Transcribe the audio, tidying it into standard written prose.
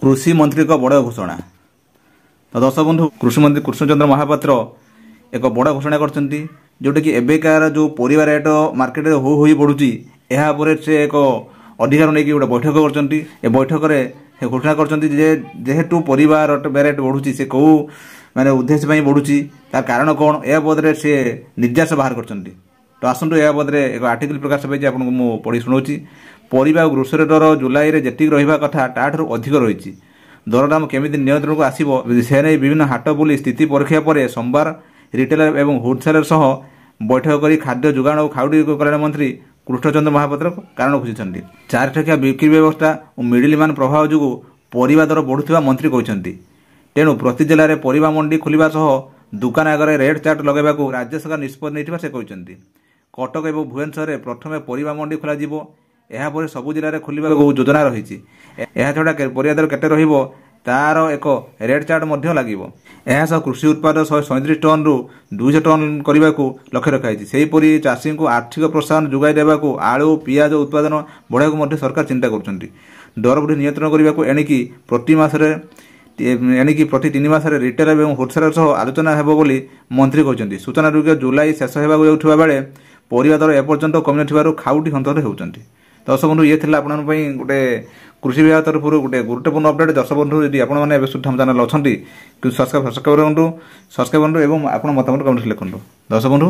कृषि मंत्री को बड़ घोषणा। तो दर्शक बंधु कृषि मंत्री कृष्णचंद्र महापात्र एक बड़ घोषणा करछंती जोटा कि एबेकार जो परिवार रेट मार्केट रे हो बढ़ुची ଏହା ଉପରେ से एक अधिकार नहीं गोटे बैठक करछंती। ए बैठक रे घोषणा करछंती जे जेहेतु परिवार रेट बढ़ुची से कौ माने उद्देश्य पई बढ़ुची तार कारण कौन ए बदरे से निर्देश बाहर करछंती। तो आसंतु ए बदरे एक आर्टिकल प्रकाश पाई आपन को पढ़ी सुनाउची। परिबा और ग्रोसरी दर जुलाई रे जेतिक रहिबा कथा ताठर अधिक रहिची। दरदाम केमिति नियंत्रण को आसीबो से नै विभिन्न हाट बुली स्थिति परीक्षा पर सोमवार रिटेलर एवं होलसेलर सह बैठक करी खाद्य जोगाण और खाउटी कल्याण मंत्री कृष्णचंद्र महापात्र कारण खोजिछंती। चार ठकिया बिक्री व्यवस्था और मिडिलमैन प्रभाव जोगु परिबा दर बढ़ुथिबा मंत्री कहिछंती। तेणु प्रति जिले में परिबा मंडी खोलिबा सह दुकान आगे रेड चार्ट लगेबाकू राज्य सरकार निष्पत्ति नेइथिबा से कहिछंती। कटक और भुवनेश्वर में प्रथमे परिबा मंडी खोला जिवो। ଏହା ପରେ ସବୁ ଜିଲ୍ଲାରେ ଖୋଲିବାକୁ ଯୋଜନା ରହିଛି। ଏହା ଛଡ଼ା ପରିବା ଦର କେତେ ରହିବ ତାର ଏକ ରେଟ୍ ଚାର୍ଟ ମଧ୍ୟ ଲାଗିବ। ଏହା ସହ କୃଷି ଉତ୍ପାଦ 137 ଟନ୍ରୁ 200 ଟନ୍ କରିବାକୁ ଲକ୍ଷ୍ୟ ରଖାଯାଇଛି। ସେହିପରି ଚାଷୀଙ୍କୁ ଆର୍ଥିକ ପ୍ରୋତ୍ସାହନ ଯୋଗାଇ ଦେବାକୁ ଆଳୁ ପିଆଜ ଉତ୍ପାଦନ ବଢ଼ାଇବାକୁ ମଧ୍ୟ ସରକାର ଚିନ୍ତା କରୁଛନ୍ତି। ଦର ବୃଦ୍ଧି ନିୟନ୍ତ୍ରଣ କରିବାକୁ ଏଣିକି ପ୍ରତି 3 ମାସରେ ରିଟେଲର ଏବଂ ହୋଲସେଲର ସହ ଆଲୋଚନା ହେବ ବୋଲି ମନ୍ତ୍ରୀ କହିଛନ୍ତି। ସୂଚନାଯୋଗ୍ୟ ଜୁଲାଇ ଶେଷ ହେବାକୁ ଯାଉଥିବା ବେଳେ ପରିବା ଦର ଏପର୍ଯ୍ୟନ୍ତ କମି ନଥିବାରୁ ଖାଉଟି ହନ୍ତସନ୍ତ ହେଉଛନ୍ତି। दर्शक बंधु ये गोटे कृषि विभाग तरफ गोटे गुरुत्वपूर्ण अपडेट। दर्शक बंधु यदि आप सुद्धा चैनल अच्छा सब्सक्राइब करूँ और मतामत कमेंट लिखुँ। दर्शक बंधु